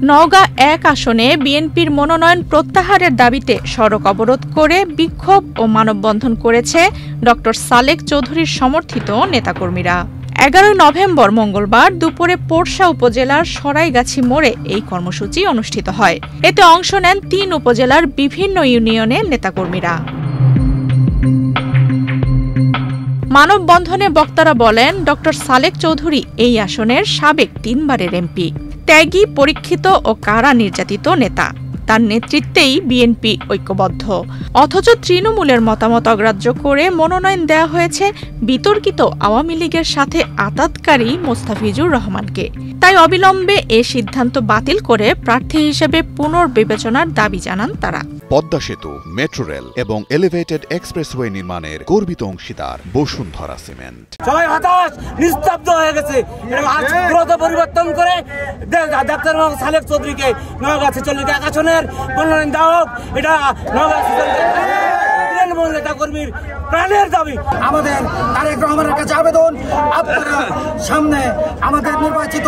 নওগাঁ ১ আসনে বিএনপির মনোনয়ন প্রত্যাহারের দাবিতে সড়ক অবরোধ করে বিক্ষোভ ও মানববন্ধন করেছে ড সালেক চৌধুরীর সমর্থিত নেতাকর্মীরা। ১১ নভেম্বর মঙ্গলবার দুপুরে পোরশা উপজেলার সরাইগাছি মোড়ে এই কর্মসূচি অনুষ্ঠিত হয়। এতে অংশ নেন ৩ উপজেলার বিভিন্ন ইউনিয়নের নেতাকর্মীরা। মানববন্ধনে বক্তারা বলেন, ড সালেক চৌধুরী এই আসনের সাবেক ৩ বারের এমপি, ত্যাগী, পরীক্ষিত ও কারা নির্যাতিত নেতা। তার নেতৃত্বেই বিএনপি ঐক্যবদ্ধ। অথচ তৃণমূলের মতামত অগ্রাহ্য করে মনোনয়ন দেওয়া হয়েছে বিতর্কিত আওয়ামী লীগের সাথে আঁতাতকারী মোস্তাফিজুর রহমানকে। তাই অবিলম্বে এ সিদ্ধান্ত বাতিল করে প্রার্থী হিসেবে পুনর্বিবেচনার দাবি জানান তারা। পদ্মা সেতু, মেট্রো রেল এবং এলিভেটেড এক্সপ্রেসওয়ে নির্মাণের গর্বিত অংশীদার বসুন্ধরা সিমেন্ট। সবাই হতাশ, নিস্তব্ধ হয়ে গেছে। দ্রুত পরিবর্তন করে ডাক্তার সালেক চৌধুরীকে নওগাঁ ৪৬ আসনের মনোনয়ন দেওয়া হোক। এটা নওগাঁ নেতাকর্মীর প্রাণের দাবি। আমাদের তারেক রহমানের কাছে আবেদন, আপনারা সামনে আমাদের নির্বাচিত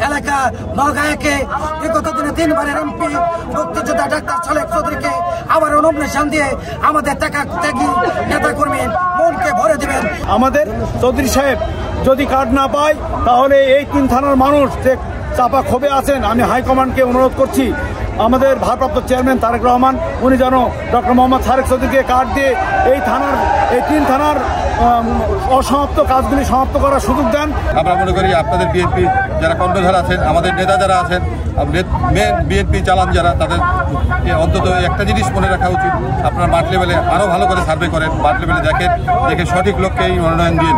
এলাকা নওগাঁকে বিগত দিনে ৩ বারের এমপি মুক্তিযোদ্ধা ডাক্তার সালেক চৌধুরীকে আবার নমিনেশন দিয়ে আমাদের ত্যাগী নেতাকর্মীর মনকে ভরে দিবেন। আমাদের চৌধুরী সাহেব যদি কার্ড না পায় তাহলে এই 3 থানার মানুষ যে চাপা ক্ষোভে আছেন, আমি হাইকমান্ডকে অনুরোধ করছি আমাদের ভারপ্রাপ্ত চেয়ারম্যান তারেক রহমান উনি যেন ডক্টর মোহাম্মদ সালেক চৌধুরীকে কার্ড দিয়ে এই 3 থানার অসমাপ্ত কাজগুলি সমাপ্ত করার সুযোগ দেন। আমরা মনে করি আপনাদের বিএনপি যারা কর্ণধার আছেন, আমাদের নেতা যারা আছেন, মেন বিএনপি চালান যারা, তাদের অন্তত একটা জিনিস মনে রাখা উচিত, আপনারা মাঠ লেভেলে আরও ভালো করে সার্ভে করেন, মাঠ লেভেলে দেখে সঠিক লোককেই মনোনয়ন দিন।